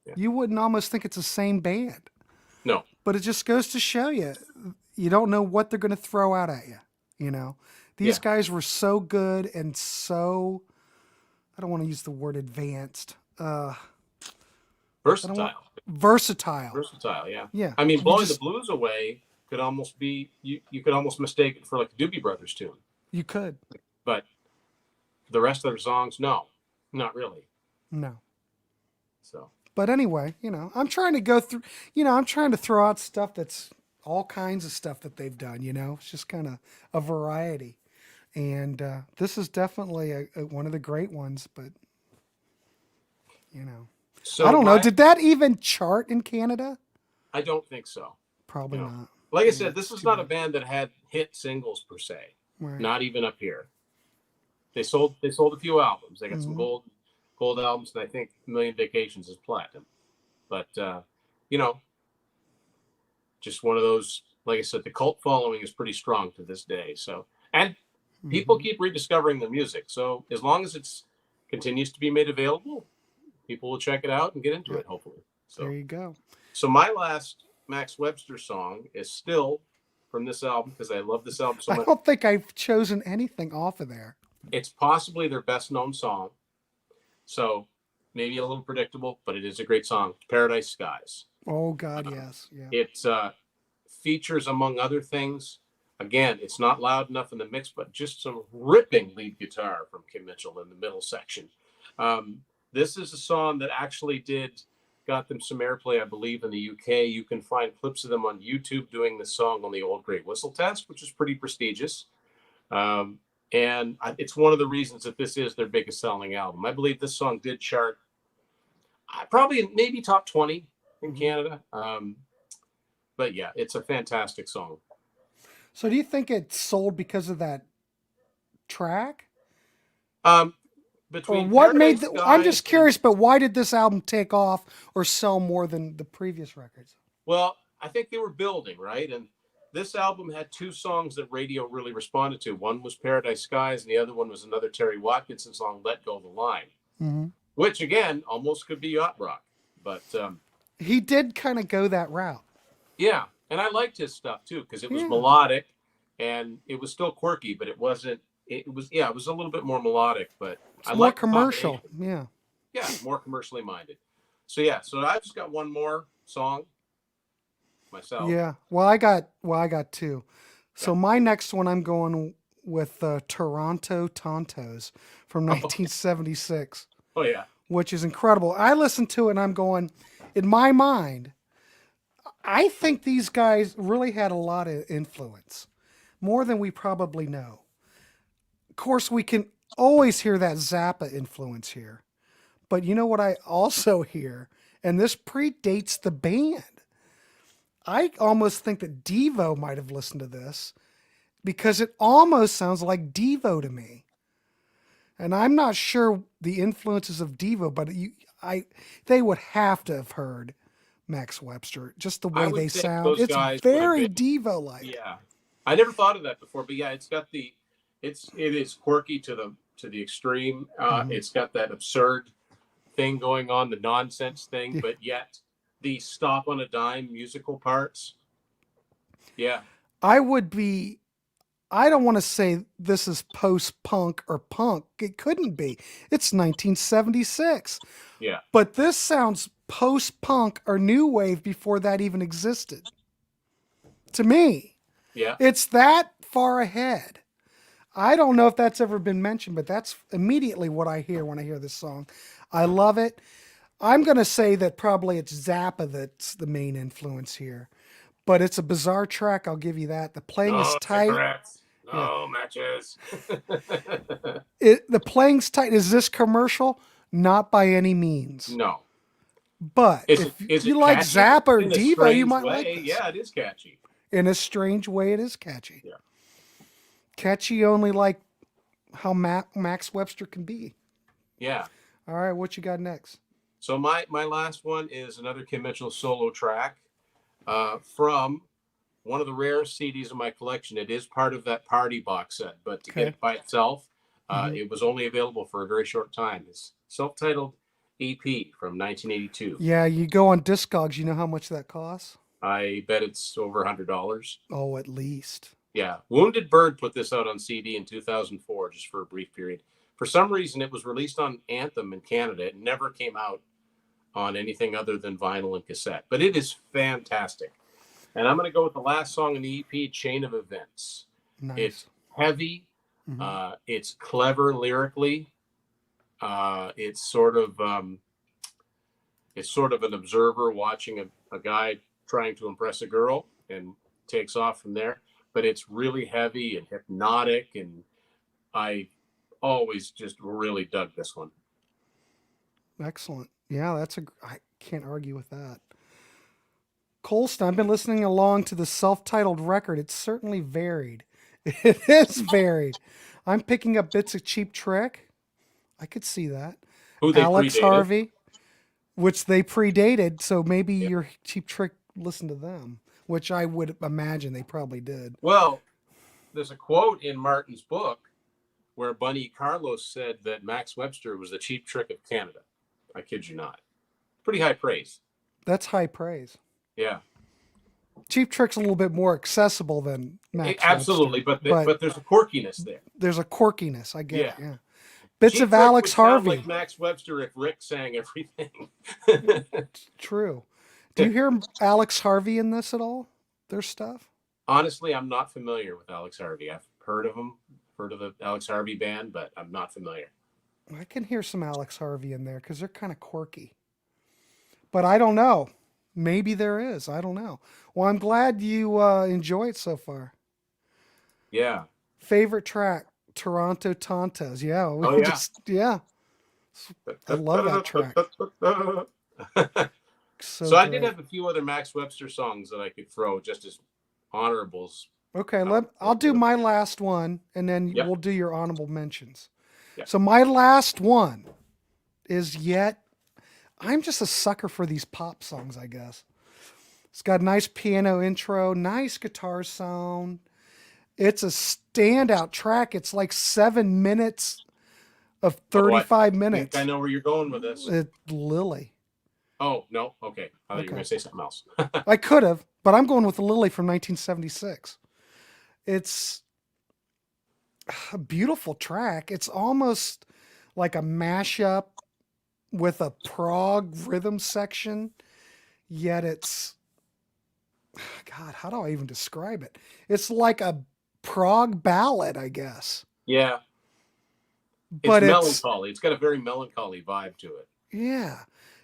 Yeah. You wouldn't almost think it's the same band. No. But it just goes to show you don't know what they're going to throw out at you. These guys were so good and so, I don't want to use the word advanced. Versatile. Versatile, yeah. Yeah. I mean, Blowing the Blues Away could almost be, you could almost mistake it for like a Doobie Brothers tune. You could. But the rest of their songs, no, not really. No. So. But anyway, I'm trying to go through, I'm trying to throw out stuff that's all kinds of stuff that they've done, It's just kind of a variety. And this is definitely one of the great ones, but, So I don't know. Did that even chart in Canada? I don't think so. Probably not. Like I said, this is not a band that had hit singles per se. Right. Not even up here. They sold a few albums. They got some gold albums, and I think A Million Vacations is platinum. But just one of those. Like I said, the cult following is pretty strong to this day. So, and people keep rediscovering the music. So as long as it continues to be made available, people will check it out and get into it. Hopefully. So there you go. So my last Max Webster song is still from this album because I love this album so much. I don't think I've chosen anything off of there. It's possibly their best known song. So maybe a little predictable, but it is a great song. Paradise Skies. Oh God, yes. Yeah. It features, among other things, again, it's not loud enough in the mix, but just some ripping lead guitar from Kim Mitchell in the middle section. This is a song that actually got them some airplay, I believe, in the UK. You can find clips of them on YouTube doing this song on the Old Great Whistle Test, which is pretty prestigious. And it's one of the reasons that this is their biggest selling album. I believe this song did chart probably maybe top 20 in Canada. But yeah, it's a fantastic song. So do you think it sold because of that track? Between what made I'm just curious, but why did this album take off or sell more than the previous records? Well, I think they were building, right? And this album had two songs that radio really responded to. One was Paradise Skies, and the other one was another Terry Watkinson song, Let Go the Line, which, again, almost could be yacht rock. But he did kind of go that route. Yeah, and I liked his stuff, too, because it was melodic, and it was still quirky, but it wasn't. It was a little bit more melodic, but it's more commercial. Yeah, more commercially minded. So I've just got one more song myself. Yeah, well, I got two. So my next one, I'm going with Toronto Tontos from 1976. Oh yeah, which is incredible. I listened to it and I'm going, in my mind, I think these guys really had a lot of influence, more than we probably know. Of course, we can always hear that Zappa influence here. But you know what I also hear? And this predates the band. I almost think that Devo might have listened to this because it almost sounds like Devo to me. And I'm not sure the influences of Devo, but they would have to have heard Max Webster, just the way they sound. It's very Devo-like. Yeah, I never thought of that before, but yeah, it is quirky to the extreme. It's got that absurd thing going on, the nonsense thing, but yet the stop on a dime musical parts. Yeah, I don't want to say this is post-punk or punk. It couldn't be. It's 1976. Yeah. But this sounds post-punk or new wave before that even existed. To me. Yeah. It's that far ahead. I don't know if that's ever been mentioned, but that's immediately what I hear when I hear this song. I love it. I'm going to say that probably it's Zappa that's the main influence here. But it's a bizarre track, I'll give you that. The playing is tight. Cigarettes. No matches. The playing's tight. Is this commercial? Not by any means. No. But if Is you it like catchy Zappa or in a Diva, you strange might like way? this. Yeah, it is catchy. In a strange way, it is catchy. Yeah. Catchy only like how Max Webster can be. Yeah. All right, what you got next? So my last one is another Kim Mitchell solo track from one of the rarest CDs in my collection. It is part of that party box set, but to get Okay. it by itself, Hmm. it was only available for a very short time. It's self-titled EP from 1982. Yeah, you go on Discogs, you know how much that costs? I bet it's over $100. Oh, at least. Yeah, Wounded Bird put this out on CD in 2004, just for a brief period. For some reason, it was released on Anthem in Canada. It never came out on anything other than vinyl and cassette, but it is fantastic. And I'm going to go with the last song in the EP, Chain of Events. Nice. It's heavy. Hmm. It's clever lyrically. It's sort of an observer watching a guy trying to impress a girl and takes off from there. But it's really heavy and hypnotic, and I always just really dug this one. Excellent. Yeah, I can't argue with that. Colston, I've been listening along to the self-titled record. It's certainly varied. It is varied. I'm picking up bits of Cheap Trick. I could see that. Who they Alex predated. Harvey, which they predated, so maybe Yeah. your Cheap Trick listened to them, which I would imagine they probably did. Well, there's a quote in Martin's book where Bunny Carlos said that Max Webster was the Cheap Trick of Canada. I kid you not. Pretty high praise. That's high praise. Yeah. Cheap Trick's a little bit more accessible than Max Absolutely, Webster, but there's a quirkiness there. there's a quirkiness. I get Yeah. it. Yeah. Bits Cheap of Trick Alex would sound Harvey. like Max Webster if Rick sang everything. True. Do you hear Alex Harvey in this at all? Their stuff? Honestly, I'm not familiar with Alex Harvey. I've heard of him, heard of the Alex Harvey band, but I'm not familiar. I can hear some Alex Harvey in there because they're kind of quirky. But I don't know. Maybe there is. I don't know. Well, I'm glad you enjoy it so far. Yeah. Favorite track? Toronto Tontos. Yeah. We Oh, yeah. yeah. I love that track. So I great. did have a few other Max Webster songs that I could throw just as honorables. Okay, I'll do my last one and then Yep. we'll do your honorable mentions. Yep. So my last one is I'm just a sucker for these pop songs, I guess. It's got a nice piano intro, nice guitar sound. It's a standout track. It's like 7 minutes of 35 minutes. I know where you're going with this. Lily. Oh, no. Okay. I thought you were going to say something else. I could have, but I'm going with Lily from 1976. It's a beautiful track. It's almost like a mashup with a prog rhythm section, yet God, how do I even describe it? It's like a prog ballad, I guess. Yeah. But it's melancholy. It's got a very melancholy vibe to it. Yeah.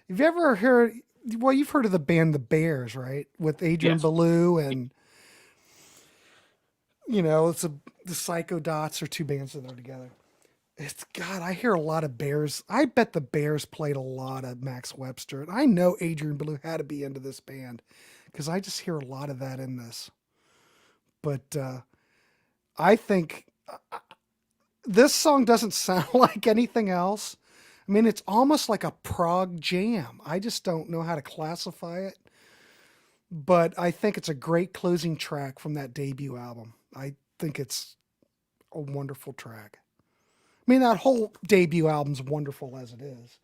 Have you ever heard, well, you've heard of the band The Bears, right? With Adrian Yes. Belew and, the Psycho Dots are two bands that are together. God, I hear a lot of Bears. I bet the Bears played a lot of Max Webster. And I know Adrian Belew had to be into this band because I just hear a lot of that in this. But I think this song doesn't sound like anything else. I mean, it's almost like a prog jam. I just don't know how to classify it. But I think it's a great closing track from that debut album. I think it's a wonderful track. I mean, that whole debut album's wonderful as it is.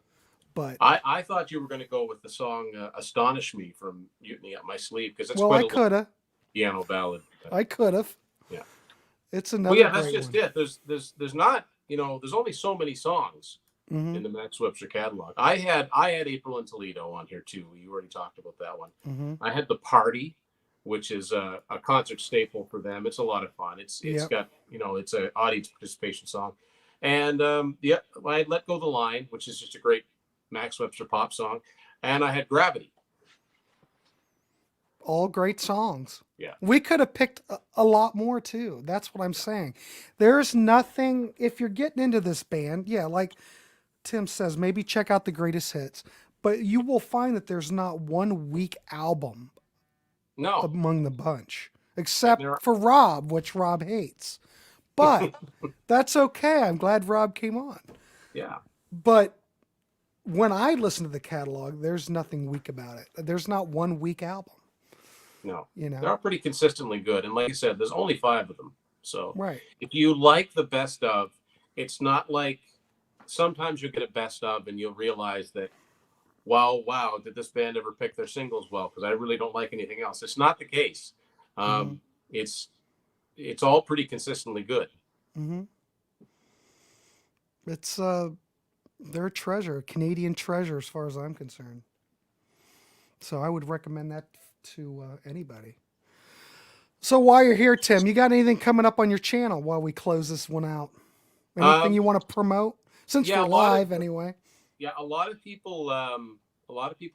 But I thought you were going to go with the song "Astonish Me" from Mutiny Up My Sleeve because it's I could have. Piano ballad. I could have. Yeah. It's another. Well, yeah, that's great just one. it. There's not, there's only so many songs in the Max Webster catalog. I had April in Toledo on here too. You already talked about that one. I had The Party, which is a concert staple for them. It's a lot of fun. It's got, it's an audience participation song. And I had Let Go the Line, which is just a great Max Webster pop song. And I had Gravity. All great songs. Yeah. We could have picked a lot more too. That's what I'm saying. There's nothing, if you're getting into this band, yeah, like Tim says, maybe check out the greatest hits. but you will find that there's not one weak album No, among the bunch, and there except for Rob, which Rob hates. are, But that's okay. I'm glad Rob came on. yeah, But when I listen to the catalog, there's nothing weak about it. There's not one weak album, no, you they're know? all pretty consistently good. And like I said, there's only 5 of them. So Right. if you like the best of, it's not like sometimes you get a best of and you'll realize that, wow, did this band ever pick their singles well? Because I really don't like anything else. It's not the case. Mm-hmm. It's all pretty consistently good. Mm-hmm. It's they're a treasure, a Canadian treasure, as far as I'm concerned. So I would recommend that to anybody. So while you're here, Tim, you got anything coming up on your channel while we close this one out? Anything Um, you want to promote? Since yeah, we're live anyway. a lot of people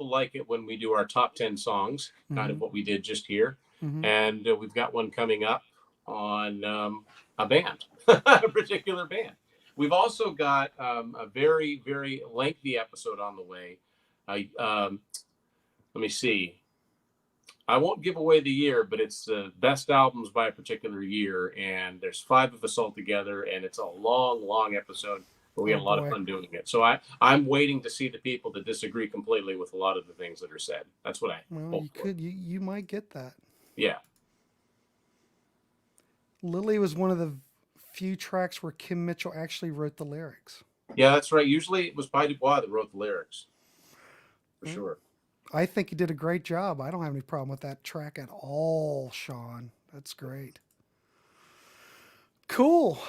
like it when we do our top 10 songs, kind Mm-hmm. of what we did just here. Mm-hmm. And we've got one coming up on a band, a particular band. We've also got a very, very lengthy episode on the way. Let me see. I won't give away the year, but it's the best albums by a particular year, and there's 5 of us all together, and it's a long, long episode, but we Oh had a lot of boy. fun doing it. So I'm waiting to see the people that disagree completely with a lot of the things that are said. That's what I Well, hope you for. could. You might get that. Yeah, Lily was one of the few tracks where Kim Mitchell actually wrote the lyrics. yeah, that's right. Usually it was Pi Dubois that wrote the lyrics, for Well, sure. I think he did a great job. I don't have any problem with that track at all, Sean. That's great. Cool.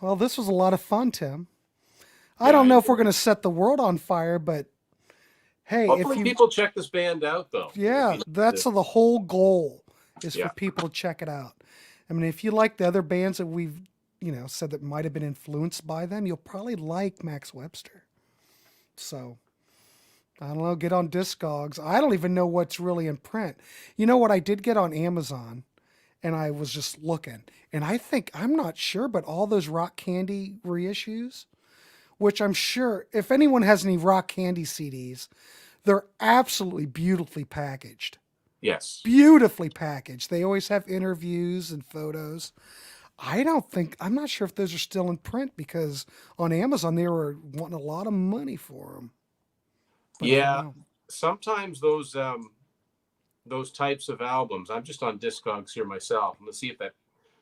Well, this was a lot of fun, Tim. I Yeah, don't I know if we're enjoyed going it. to set the world on fire, but hey, if Hopefully you, people check this band out, though. It would be yeah, nice that's to, the whole goal is for yeah. people to check it out. I mean, if you like the other bands that we've, said that might have been influenced by them, you'll probably like Max Webster. So, I don't know, get on Discogs. I don't even know what's really in print. You know what I did get on Amazon? And I was just looking. And I'm not sure, but all those Rock Candy reissues, which I'm sure if anyone has any Rock Candy CDs, they're absolutely beautifully packaged. Yes. Beautifully packaged. They always have interviews and photos. I'm not sure if those are still in print because on Amazon they were wanting a lot of money for them. But I don't Yeah. know. Sometimes those types of albums. I'm just on Discogs here myself. And let's see if that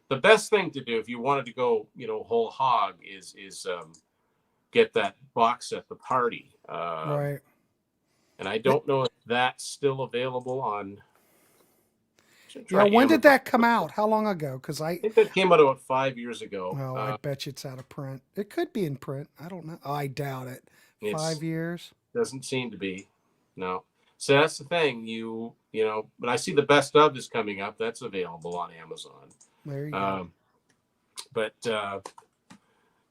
the best thing to do if you wanted to go, whole hog is get that box at the party. Right. And I It, don't know if that's still available on. Should yeah, try when did Amazon. that come out? How long ago? Because I think that came out about 5 years ago. oh, I bet you it's out of print. It could be in print. I don't know. I doubt it. It's 5 years. doesn't seem to be. No. So that's the thing. When I see the best of is coming up, that's available on Amazon. There you go. Um, but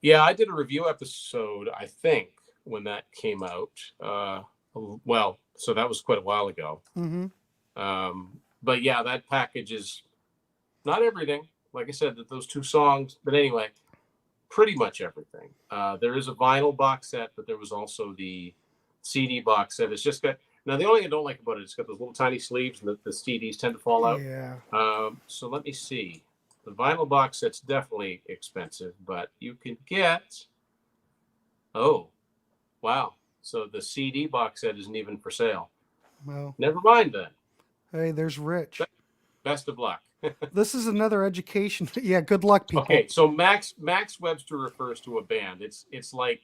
yeah, I did a review episode, I think, when that came out. Well, so that was quite a while ago. Mm-hmm. But yeah, that package is not everything. Like I said, that those 2 songs, but anyway, pretty much everything. There is a vinyl box set, but there was also the CD box set. It's just got now the only thing I don't like about it, it's got those little tiny sleeves, and the CDs tend to fall out. Yeah. So let me see. The vinyl box set's definitely expensive, but you can get. Oh, wow! So the CD box set isn't even for sale. Well, Never mind then. hey, there's Rich. Best of luck. This is another education. Yeah, good luck, people. Okay, so Max Webster refers to a band. It's like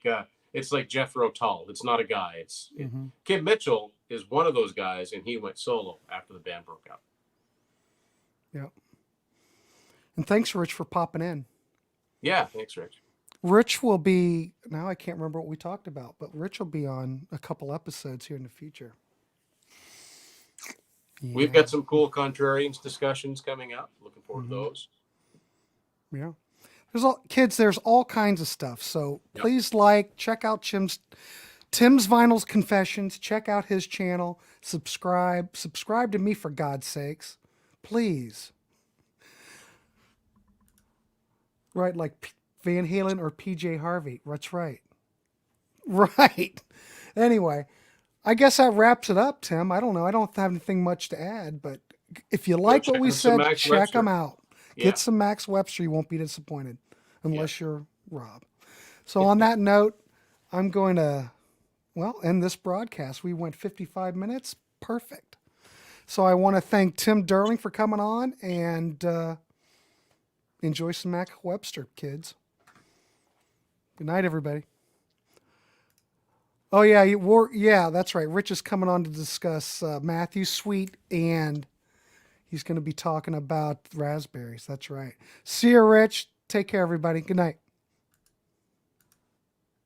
Jethro Tull. It's not a guy. Mm-hmm. Kim Mitchell is one of those guys, and he went solo after the band broke up. Yeah. And thanks, Rich, for popping in. Yeah, thanks, Rich. Rich will be now. I can't remember what we talked about, but Rich will be on a couple episodes here in the future. We've Yeah. got some cool Contrarians discussions coming up. Looking forward to Mm-hmm. those. Yeah. There's all kinds of stuff. So Yep. please check out Tim's Vinyls Confessions. Check out his channel. Subscribe to me for God's sakes. Please. Right, like Van Halen or PJ Harvey. That's right. Right. Anyway, I guess that wraps it up, Tim. I don't know. I don't have anything much to add, but if you Go like what check we out some said, Max check them Webster. out. Get Yeah. some Max Webster. You won't be disappointed Yeah. unless you're Rob. So on that note, I'm going to, well, end this broadcast. We went 55 minutes. Perfect. So I want to thank Tim Durling for coming on and enjoy some Max Webster, kids. Good night, everybody. Oh yeah, yeah, that's right. Rich is coming on to discuss Matthew's Sweet, and he's going to be talking about raspberries. That's right. See you, Rich. Take care, everybody. Good night.